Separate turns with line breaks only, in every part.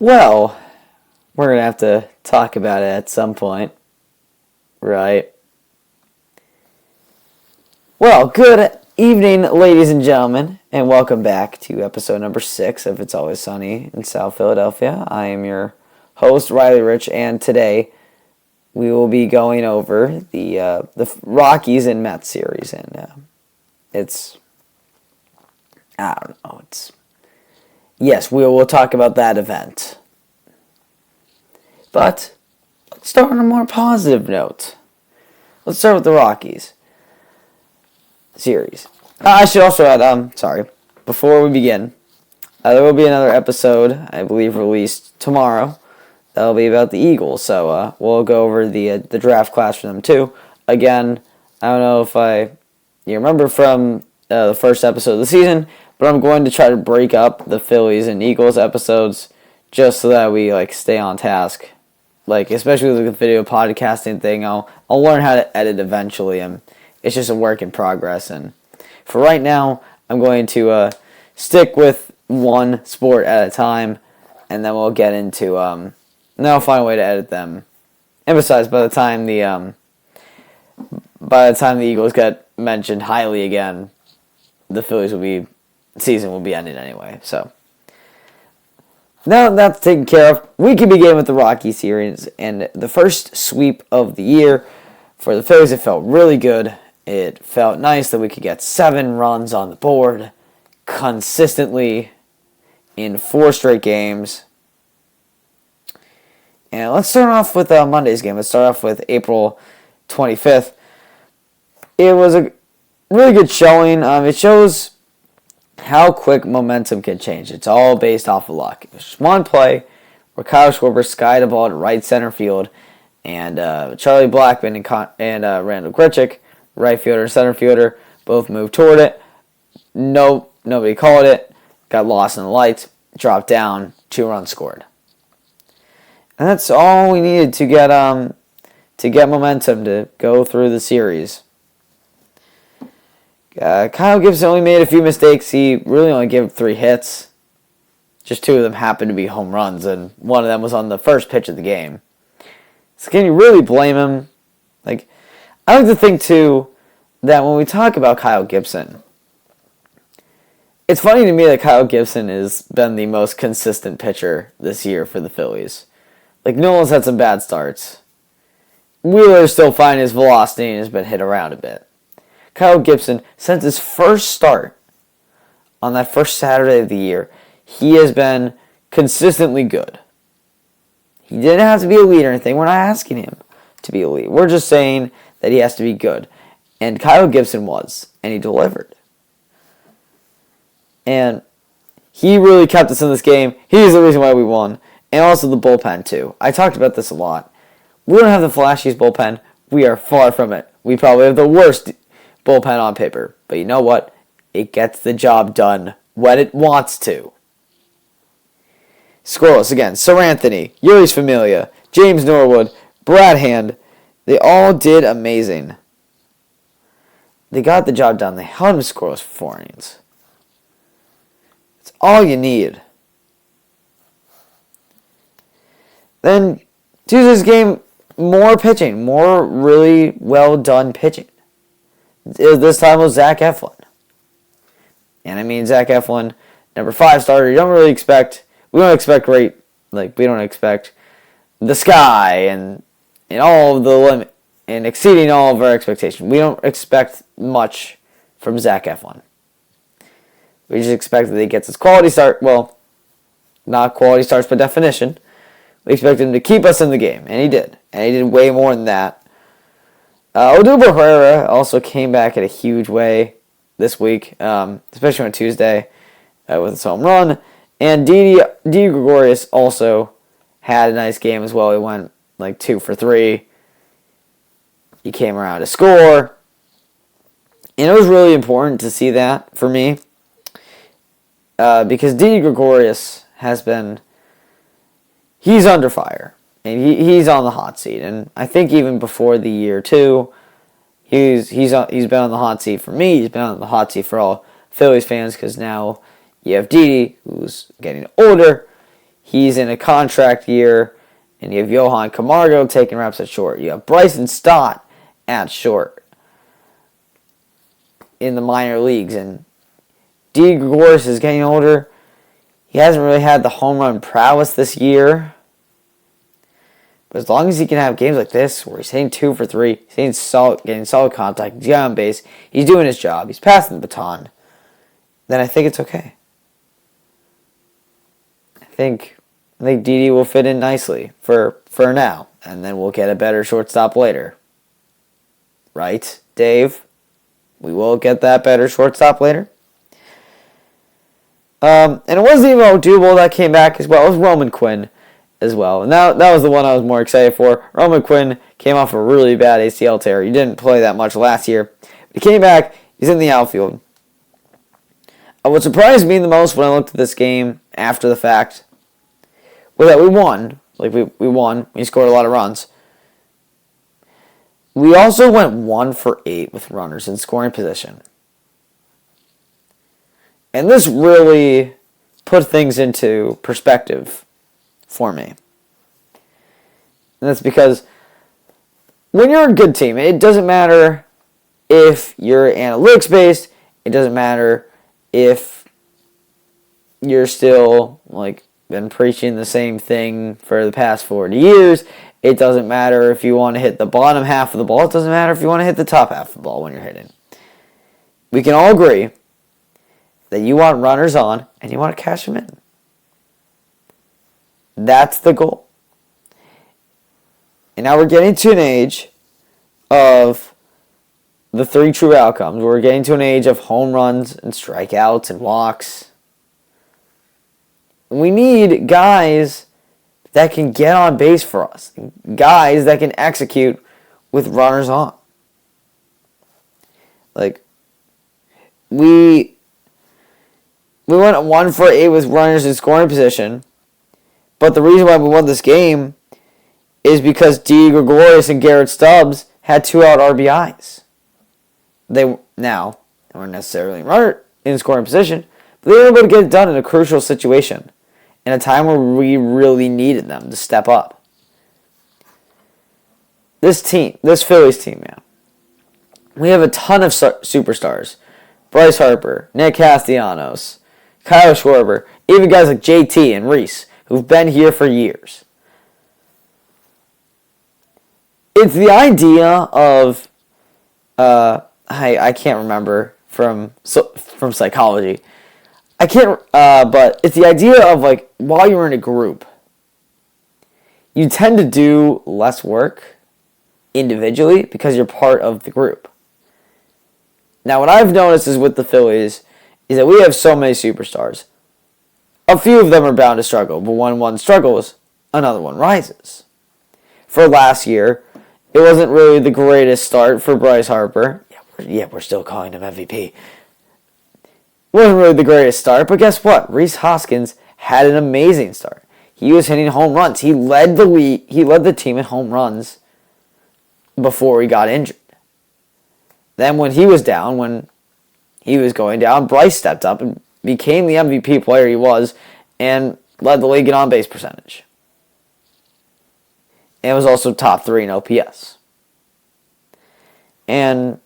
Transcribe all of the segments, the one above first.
Well, we're going to have to talk about it at some point, right? Well, good evening, ladies and gentlemen, and welcome back to episode number 6 of It's Always Sunny in South Philadelphia. I am your host, Riley Rich, and today we will be going over the Rockies and Mets series, and yes, we will talk about that event. But let's start on a more positive note. Let's start with the Rockies series. I should also add, before we begin, there will be another episode, I believe, released tomorrow. That'll be about the Eagles, so we'll go over the draft class for them too. Again, I don't know if you remember from the first episode of the season, but I'm going to try to break up the Phillies and Eagles episodes just so that we stay on task. Especially with the video podcasting thing, I'll learn how to edit eventually, and it's just a work in progress. And for right now, I'm going to stick with one sport at a time, and then we'll get into and then I'll find a way to edit them. And besides, by the time the Eagles get mentioned highly again, the Phillies season will be ending anyway. So now that that's taken care of, we can begin with the Rockies series. And the first sweep of the year for the Phillies, it felt really good. It felt nice that we could get 7 runs on the board consistently in 4 straight games. And let's start off with Monday's game. Let's start off with April 25th. It was a really good showing. It shows how quick momentum can change. It's all based off of luck. It was just one play where Kyle Schwarber skied a ball to right center field, and Charlie Blackmon and Randall Grichuk, right fielder and center fielder, both moved toward it. Nobody called it. Got lost in the lights. Dropped down. 2 runs scored. And that's all we needed to get momentum to go through the series. Kyle Gibson only made a few mistakes. He really only gave 3 hits. Just 2 of them happened to be home runs, and one of them was on the first pitch of the game. So can you really blame him? I like to think, too, that when we talk about Kyle Gibson, it's funny to me that Kyle Gibson has been the most consistent pitcher this year for the Phillies. Nolan's had some bad starts. Wheeler's still finding his velocity and has been hit around a bit. Kyle Gibson, since his first start on that first Saturday of the year, he has been consistently good. He didn't have to be elite or anything. We're not asking him to be elite. We're just saying that he has to be good. And Kyle Gibson was, and he delivered. And he really kept us in this game. He's the reason why we won. And also the bullpen, too. I talked about this a lot. We don't have the flashiest bullpen. We are far from it. We probably have the worst bullpen on paper. But you know what? It gets the job done when it wants to. Scoreless again. Sir Anthony, Yuri's Familia, James Norwood, Brad Hand. They all did amazing. They got the job done. They held him scoreless for 4 innings. It's all you need. Then Tuesday's game, more pitching. More really well done pitching. This time was Zach Eflin. And I mean, Zach Eflin, number 5 starter. We don't expect the sky and all of the limit and exceeding all of our expectations. We don't expect much from Zach Eflin. We just expect that he gets his quality start. Well, not quality starts by definition. We expect him to keep us in the game, and he did. And he did way more than that. Odubel Herrera also came back in a huge way this week, especially on Tuesday with his home run. And Didi Gregorius also had a nice game as well. He went 2 for 3. He came around to score. And it was really important to see that for me. Because Didi Gregorius has been... He's under fire. And he's on the hot seat. And I think even before the year, too, he's been on the hot seat for me. He's been on the hot seat for all Phillies fans, because now you have Didi, who's getting older. he's in a contract year, and you have Johan Camargo taking reps at short. You have Bryson Stott at short in the minor leagues, and D. Gregorius is getting older. He hasn't really had the home run prowess this year. But as long as he can have games like this, where he's hitting 2 for 3, he's getting solid contact, he's got on base, he's doing his job, he's passing the baton, then I think it's okay. I think Didi will fit in nicely for now, and then we'll get a better shortstop later. Right, Dave? We will get that better shortstop later. And it wasn't even Odubel that came back as well. It was Roman Quinn as well. And that was the one I was more excited for. Roman Quinn came off a really bad ACL tear. He didn't play that much last year. He came back. He's in the outfield. What surprised me the most when I looked at this game after the fact was that we won. We won. We scored a lot of runs. We also went 1 for 8 with runners in scoring position. And this really put things into perspective for me. And that's because when you're a good team, it doesn't matter if you're analytics based, it doesn't matter if you're still been preaching the same thing for the past 40 years. It doesn't matter if you want to hit the bottom half of the ball. It doesn't matter if you want to hit the top half of the ball when you're hitting. We can all agree that you want runners on and you want to cash them in. That's the goal. And now we're getting to an age of the 3 true outcomes. We're getting to an age of home runs and strikeouts and walks. We need guys that can get on base for us. Guys that can execute with runners on. We went 1 for 8 with runners in scoring position. But the reason why we won this game is because D. Gregorius and Garrett Stubbs had 2-out RBIs. They weren't necessarily in scoring position, but they were able to get it done in a crucial situation, in a time where we really needed them to step up. This Phillies team, we have a ton of superstars. Bryce Harper, Nick Castellanos, Kyle Schwarber, even guys like JT and Rhys, who've been here for years. It's the idea of, I can't remember from psychology. But it's the idea of while you're in a group, you tend to do less work individually because you're part of the group. Now, what I've noticed is with the Phillies is that we have so many superstars. A few of them are bound to struggle, but when one struggles, another one rises. For last year, it wasn't really the greatest start for Bryce Harper. We're still calling him MVP. Wasn't really the greatest start, but guess what? Rhys Hoskins had an amazing start. He was hitting home runs. He led the league. He led the team in home runs before he got injured. Then when he was going down, Bryce stepped up and became the MVP player he was and led the league in on-base percentage. And was also top 3 in OPS. And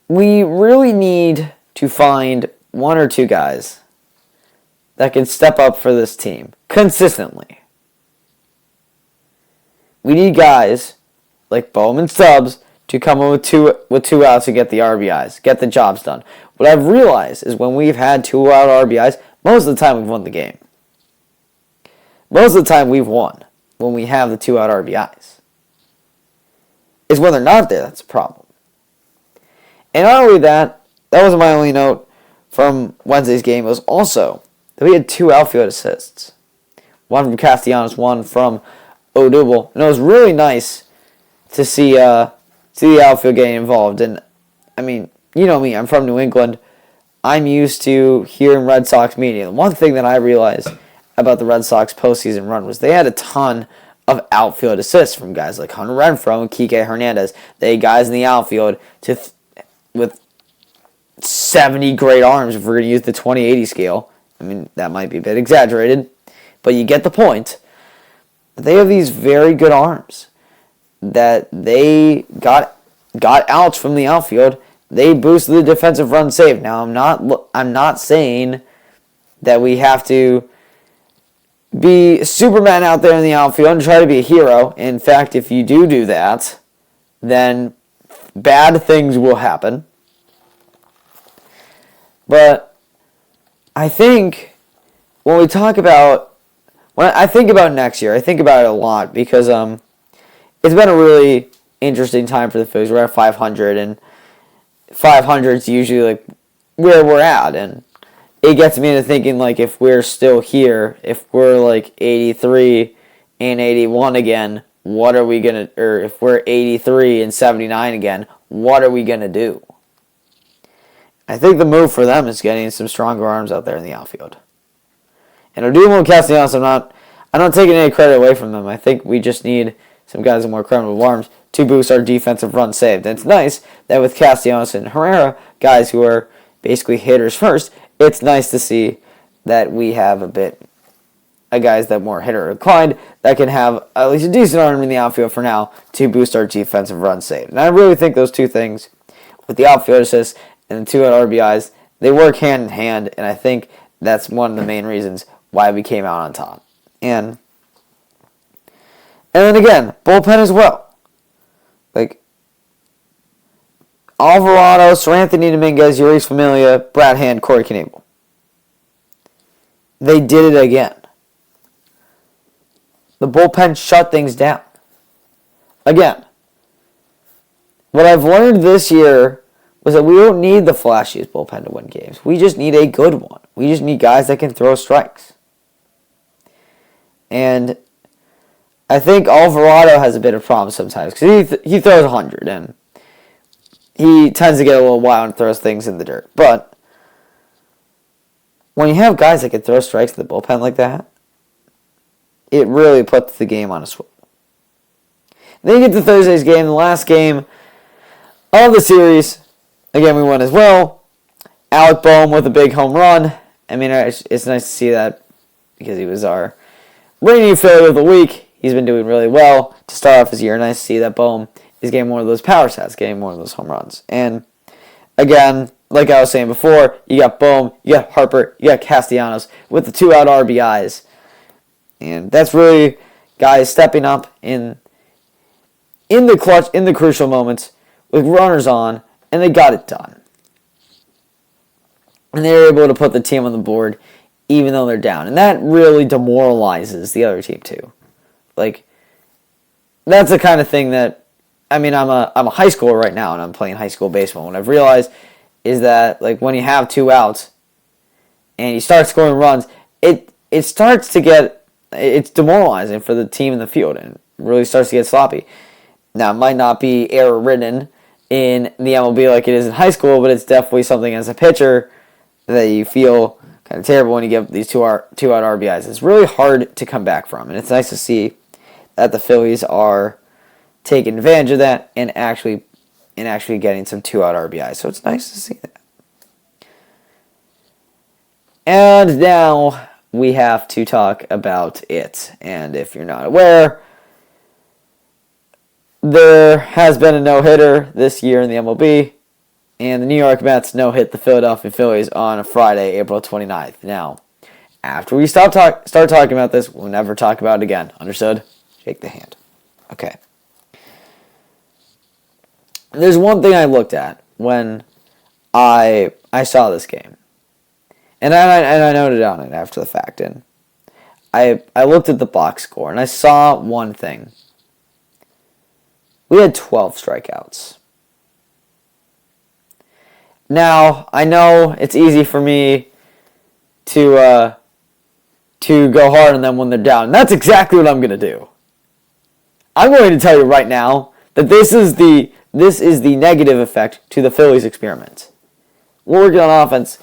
we really need to find 1 or 2 guys that can step up for this team consistently. We need guys like Bowman Stubbs to come in with two outs and get the RBIs, get the jobs done. What I've realized is when we've had 2-out RBIs, most of the time we've won the game. Most of the time we've won when we have the 2-out RBIs. It's when they're not there that's a problem. And not only that wasn't my only note from Wednesday's game. It was also that we had 2 outfield assists. 1 from Castellanos, 1 from Odubel. And it was really nice to see the outfield getting involved. And, I mean, you know me, I'm from New England. I'm used to hearing Red Sox media. The one thing that I realized about the Red Sox postseason run was they had a ton of outfield assists from guys like Hunter Renfroe and Kike Hernandez. They had guys in the outfield with 70 great arms, if we're going to use the 20-80 scale, I mean, that might be a bit exaggerated, but you get the point. They have these very good arms that they got outs from the outfield. They boosted the defensive run saved. Now, I'm not saying that we have to be Superman out there in the outfield and try to be a hero. In fact, if you do that, then bad things will happen. But I think when I think about next year, I think about it a lot because it's been a really interesting time for the Phillies. We're at 500, and 500 is usually like where we're at, and it gets me into thinking, like, if we're still here, if we're like 83 and 81 again, what are we gonna? Or if we're 83 and 79 again, what are we gonna do? I think the move for them is getting some stronger arms out there in the outfield. And Odubel and Castellanos, I'm not taking any credit away from them. I think we just need some guys with more credible arms to boost our defensive run saved. And it's nice that with Castellanos and Herrera, guys who are basically hitters first, it's nice to see that we have a guys that more hitter inclined that can have at least a decent arm in the outfield for now to boost our defensive run saved. And I really think those two things, with the outfield assists and the 2 out RBIs, they work hand in hand, and I think that's one of the main reasons why we came out on top. And then again, bullpen as well. Like Alvarado, Seranthony Dominguez, Yuri's Familia, Brad Hand, Corey Knebel. They did it again. The bullpen shut things down. Again, what I've learned this year was that we don't need the flashiest bullpen to win games. We just need a good one. We just need guys that can throw strikes. And I think Alvarado has a bit of problem sometimes because he throws 100 and he tends to get a little wild and throws things in the dirt. But when you have guys that can throw strikes in the bullpen like that, it really puts the game on a swivel. Then you get to Thursday's game, the last game of the series. Again, we won as well. Alec Boehm with a big home run. I mean, it's nice to see that because he was our reigning Philly of the week. He's been doing really well to start off his year. Nice to see that Boehm is getting more of those power stats, getting more of those home runs. And again, like I was saying before, you got Boehm, you got Harper, you got Castellanos with the 2 out RBIs. And that's really guys stepping up in the clutch, in the crucial moments with runners on, and they got it done. And they were able to put the team on the board even though they're down. And that really demoralizes the other team too. Like, that's the kind of thing that, I mean, I'm a high schooler right now and I'm playing high school baseball. What I've realized is that, like, when you have 2 outs and you start scoring runs, it starts to get, it's demoralizing for the team in the field and it really starts to get sloppy. Now, it might not be error-ridden in the MLB like it is in high school, but it's definitely something as a pitcher that you feel kind of terrible when you get these 2 out RBIs. It's really hard to come back from, and it's nice to see that the Phillies are taking advantage of that and actually getting some 2 out RBIs. So it's nice to see that. And now we have to talk about it. And if you're not aware, there has been a no-hitter this year in the MLB, and the New York Mets no-hit the Philadelphia Phillies on a Friday, April 29th. Now, after we start talking about this, we'll never talk about it again. Understood? Shake the hand. Okay. There's one thing I looked at when I saw this game, and I noted on it after the fact, and I looked at the box score, and I saw one thing. We had 12 strikeouts. Now, I know it's easy for me to go hard on them when they're down, and that's exactly what I'm going to do. I'm going to tell you right now that this is the negative effect to the Phillies experiment. We're working on offense.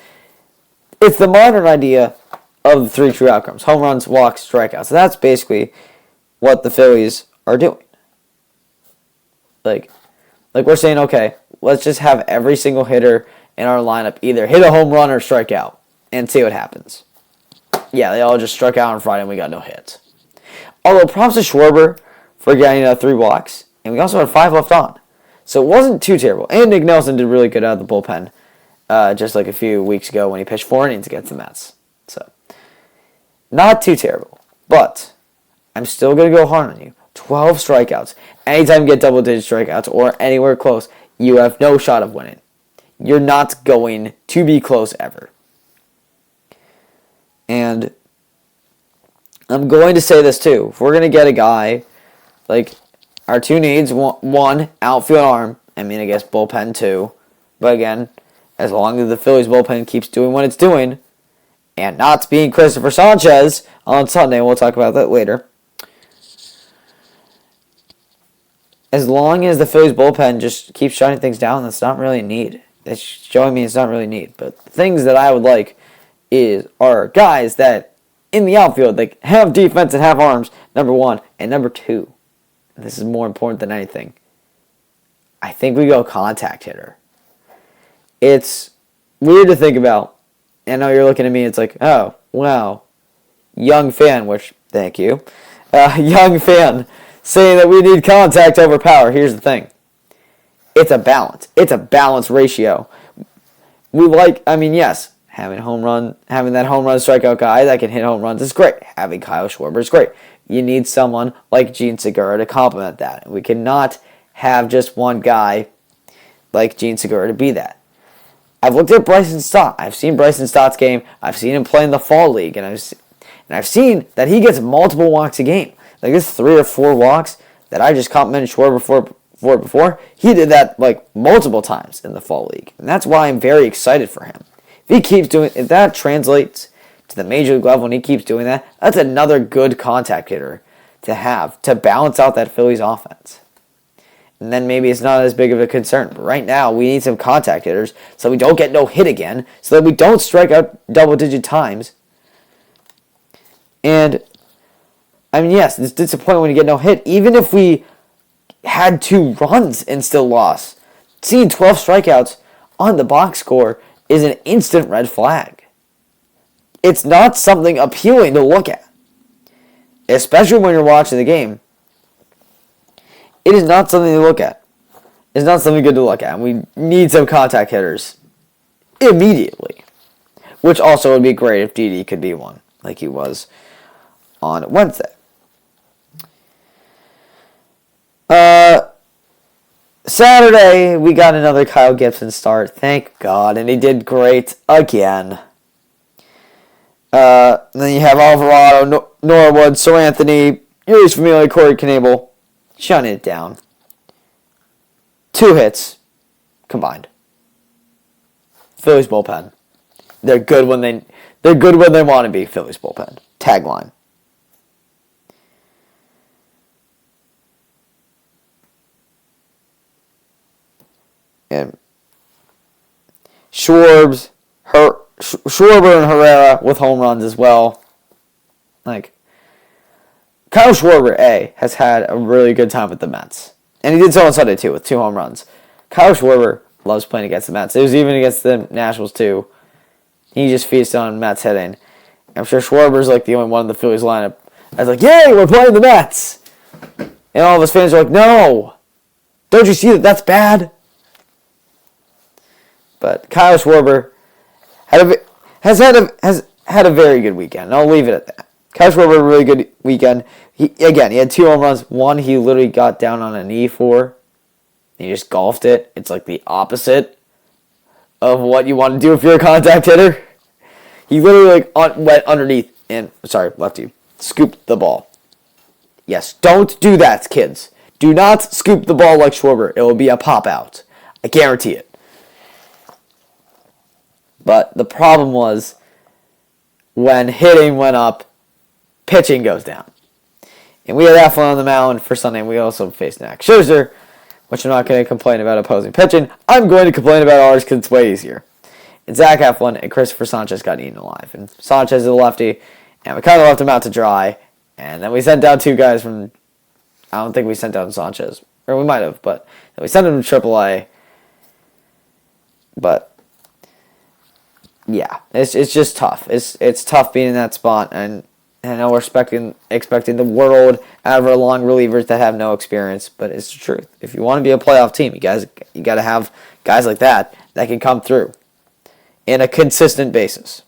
It's the modern idea of the 3 true outcomes: home runs, walks, strikeouts. So that's basically what the Phillies are doing. Like we're saying, okay, let's just have every single hitter in our lineup either hit a home run or strike out and see what happens. Yeah, they all just struck out on Friday and we got no hits. Although props to Schwarber for getting 3 walks, and we also had 5 left on. So it wasn't too terrible. And Nick Nelson did really good out of the bullpen just like a few weeks ago when he pitched 4 innings against the Mets. So, not too terrible. But I'm still going to go hard on you. 12 strikeouts. Anytime you get double-digit strikeouts or anywhere close, you have no shot of winning. You're not going to be close ever. And I'm going to say this too. If we're going to get a guy, like our 2 needs, one, outfield arm. I mean, I guess bullpen too. But again, as long as the Phillies bullpen keeps doing what it's doing, and not being Christopher Sanchez on Sunday, we'll talk about that later. As long as the Phillies bullpen just keeps shutting things down, that's not really a need. It's showing me it's not really a need. But the things that I would like are guys that in the outfield like have defense and have arms, number 1, and number 2. This is more important than anything. I think we go contact hitter. It's weird to think about. I know you're looking at me, it's like, oh, wow. Young fan, which, thank you. Young fan saying that we need contact over power. Here's the thing. It's a balance. It's a balance ratio. Yes, having that home run strikeout guy that can hit home runs is great. Having Kyle Schwarber is great. You need someone like Gene Segura to complement that. We cannot have just one guy like Gene Segura to be that. I've looked at Bryson Stott. I've seen Bryson Stott's game. I've seen him play in the fall league, and I've seen that he gets multiple walks a game. Like there's 3 or 4 walks that I just complimented Schwarber for before. He did that like multiple times in the fall league, and that's why I'm very excited for him. If that translates to the major league level and he keeps doing that, that's another good contact hitter to have to balance out that Phillies offense. And then maybe it's not as big of a concern. But right now, we need some contact hitters so we don't get no hit again, so that we don't strike out double-digit times. And, yes, it's disappointing when you get no hit. Even if we had 2 runs and still lost, seeing 12 strikeouts on the box score is an instant red flag. It's not something appealing to look at, especially when you're watching the game. It is not something to look at. It's not something good to look at. We need some contact hitters immediately, which also would be great if Didi could be one, like he was on Wednesday. Saturday, we got another Kyle Gibson start, thank God, and he did great again. Then you have Alvarado, Norwood, Sir Anthony, Yuri's Familia, Corey Knebel, shutting it down. 2 hits combined. Phillies bullpen. They're good when they want to be. Phillies bullpen. Tagline. And Schwarber and Herrera with home runs as well. Like, Kyle Schwarber, has had a really good time with the Mets. And he did so on Sunday, too, with 2 home runs. Kyle Schwarber loves playing against the Mets. It was even against the Nationals, too. He just feasted on Mets hitting. I'm sure Schwarber's like the only one in the Phillies lineup that's like, yay, we're playing the Mets! And all of his fans are like, no! Don't you see that that's bad? But Kyle Schwarber has had a very good weekend. And I'll leave it at that. Kyle Schwarber, a really good weekend. He had 2 home runs. One he literally got down on a knee for. He just golfed it. It's like the opposite of what you want to do if you're a contact hitter. He literally went underneath and, lefty, scooped the ball. Yes, don't do that, kids. Do not scoop the ball like Schwarber. It will be a pop-out. I guarantee it. But the problem was when hitting went up, pitching goes down. And we had Eflin on the mound for Sunday, and we also faced Max Scherzer, which I'm not going to complain about opposing pitching. I'm going to complain about ours because it's way easier. And Zach Eflin and Christopher Sanchez got eaten alive. And Sanchez is a lefty, and we kind of left him out to dry. And then we sent down 2 guys from, I don't think we sent down Sanchez. Or we might have, but we sent him to AAA. But yeah, it's just tough. It's tough being in that spot, and I know we're expecting the world out of our long relievers that have no experience, but it's the truth. If you want to be a playoff team, you got to have guys like that can come through in a consistent basis.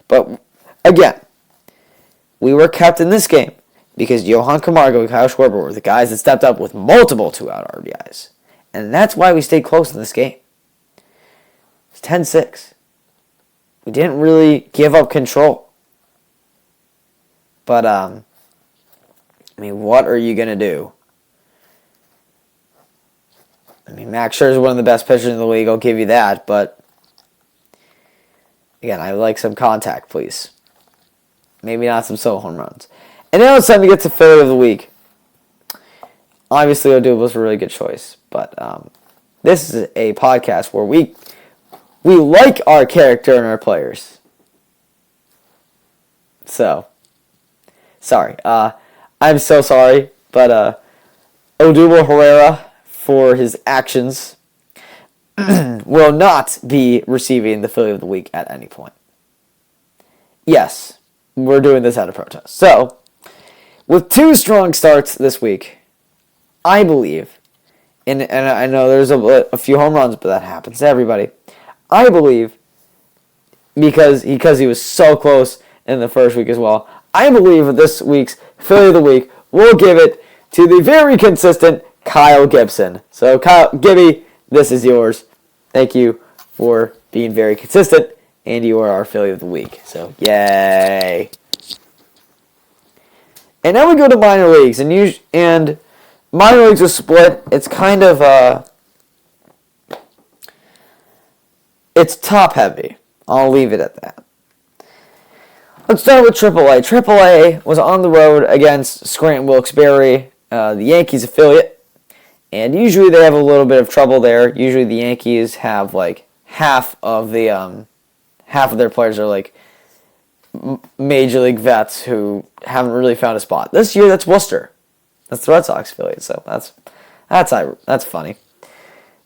But again, we were kept in this game because Johan Camargo and Kyle Schwarber were the guys that stepped up with multiple 2-out RBIs. And that's why we stayed close in this game. It's 10-6. We didn't really give up control. But, what are you going to do? Max Scherzer is one of the best pitchers in the league. I'll give you that. But, again, I like some contact, please. Maybe not some solo home runs. And now it's time to get to Philly of the Week. Obviously, Odubel was a really good choice. But this is a podcast where we like our character and our players. So, sorry. I'm so sorry. But Odubel Herrera, for his actions, will not be receiving the Philly of the Week at any point. Yes, we're doing this out of protest. So, with 2 strong starts this week, I believe, and I know there's a few home runs, but that happens to everybody. I believe, because he was so close in the first week as well, I believe that this week's Philly of the Week will give it to the very consistent Kyle Gibson. So, Kyle, Gibby, this is yours. Thank you for being very consistent, and you are our Philly of the Week. So, yay. And now we go to minor leagues, and minor leagues are split. It's kind of it's top heavy. I'll leave it at that. Let's start with AAA. AAA was on the road against Scranton Wilkes-Barre, the Yankees affiliate, and usually they have a little bit of trouble there. Usually the Yankees have like half of their players are like major league vets who haven't really found a spot. This year, that's Worcester. That's the Red Sox affiliate, so that's funny.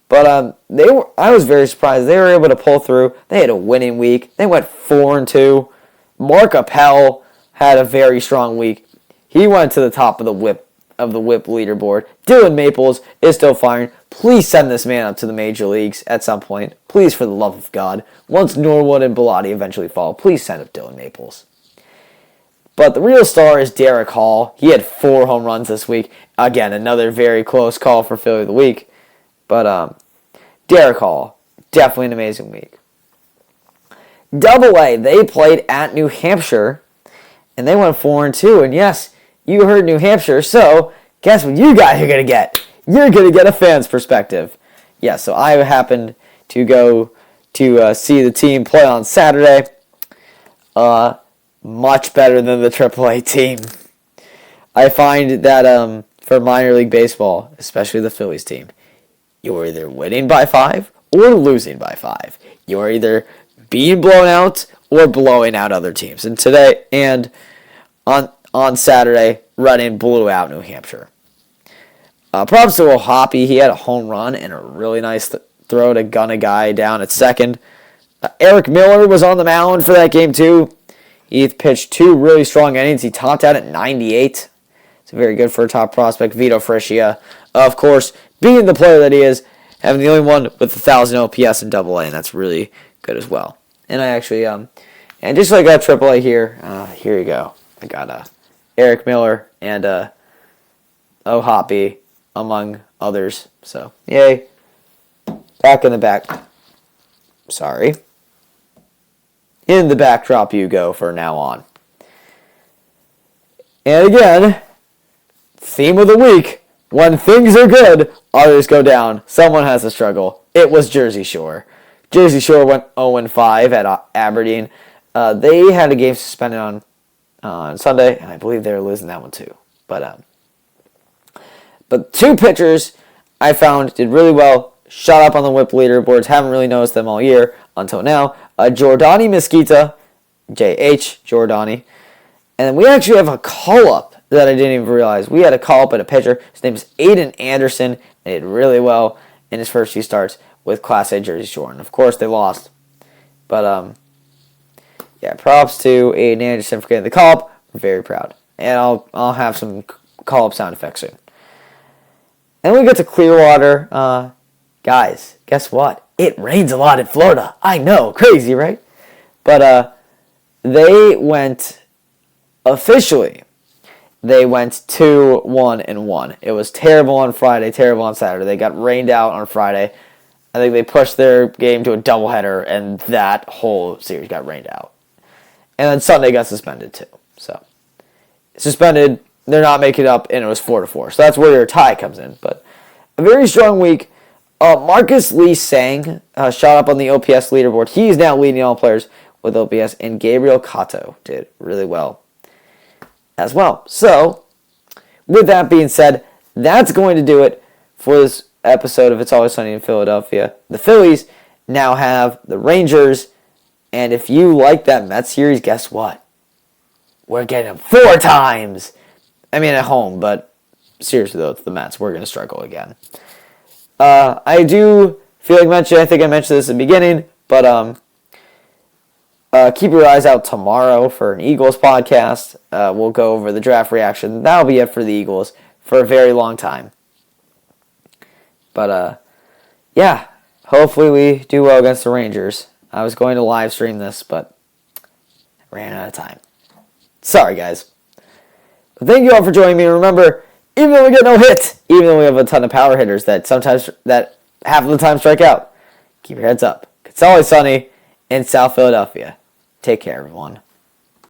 But I was very surprised. They were able to pull through. They had a winning week. They went 4-2. Mark Appel had a very strong week. He went to the top of the whip leaderboard. Dylan Maples is still firing. Please send this man up to the major leagues at some point. Please, for the love of God. Once Norwood and Bellotti eventually fall, please send up Dylan Maples. But the real star is Derek Hall. He had 4 home runs this week. Again, another very close call for Philly of the Week. But Derek Hall, definitely an amazing week. AA, they played at New Hampshire, and they went 4-2. And yes, you heard New Hampshire, so guess what you guys are going to get? You're going to get a fan's perspective. Yeah, so I happened to go to see the team play on Saturday. Much better than the AAA team. I find that for minor league baseball, especially the Phillies team, you're either winning by 5 or losing by 5. You're either being blown out or blowing out other teams. And today and on Saturday, Reading blew out New Hampshire. Props to O'Hoppe. He had a home run and a really nice throw to gun a guy down at second. Eric Miller was on the mound for that game too. He pitched 2 really strong innings. He topped out at 98. It's very good for a top prospect. Vito Frischia, of course, being the player that he is, having the only one with 1,000 OPS in AA, and that's really good as well. And I actually, and just like I got AAA here, here you go. I got Eric Miller and O'Hoppe, among others. So, yay. Back in the back. Sorry. In the backdrop you go for now on. And again, theme of the week, when things are good, others go down. Someone has to struggle. It was Jersey Shore. Jersey Shore went 0-5 at Aberdeen. They had a game suspended on Sunday, and I believe they were losing that one too. But 2 pitchers I found did really well. Shot up on the whip leaderboards. Haven't really noticed them all year until now. Jordani Mesquita, J.H. Jordani. And we actually have a call-up that I didn't even realize. We had a call-up at a pitcher. His name is Aiden Anderson. And he did really well in his first few starts with Class A Jersey Shore. And of course, they lost. But yeah, props to Aiden Anderson for getting the call-up. We're very proud. And I'll have some call-up sound effects soon. And we get to Clearwater. Guys, guess what? It rains a lot in Florida. I know, crazy, right? But they went officially. They went 2-1-1. It was terrible on Friday, terrible on Saturday. They got rained out on Friday. I think they pushed their game to a doubleheader, and that whole series got rained out. And then Sunday got suspended too. So suspended, they're not making it up, and it was 4-4. So that's where your tie comes in. But a very strong week. Marcus Lee Sang shot up on the OPS leaderboard. He is now leading all players with OPS, and Gabriel Cato did really well as well. So, with that being said, that's going to do it for this episode of It's Always Sunny in Philadelphia. The Phillies now have the Rangers, and if you like that Mets series, guess what? We're getting them 4 times. I mean, at home, but seriously though, it's the Mets. We're going to struggle again. I do feel like I think I mentioned this at the beginning, but keep your eyes out tomorrow for an Eagles podcast. We'll go over the draft reaction. That'll be it for the Eagles for a very long time. But, yeah, hopefully we do well against the Rangers. I was going to live stream this, but I ran out of time. Sorry, guys. But thank you all for joining me. Remember, even though we get no hits, even though we have a ton of power hitters that half of the time strike out, keep your heads up. It's always sunny in South Philadelphia. Take care, everyone.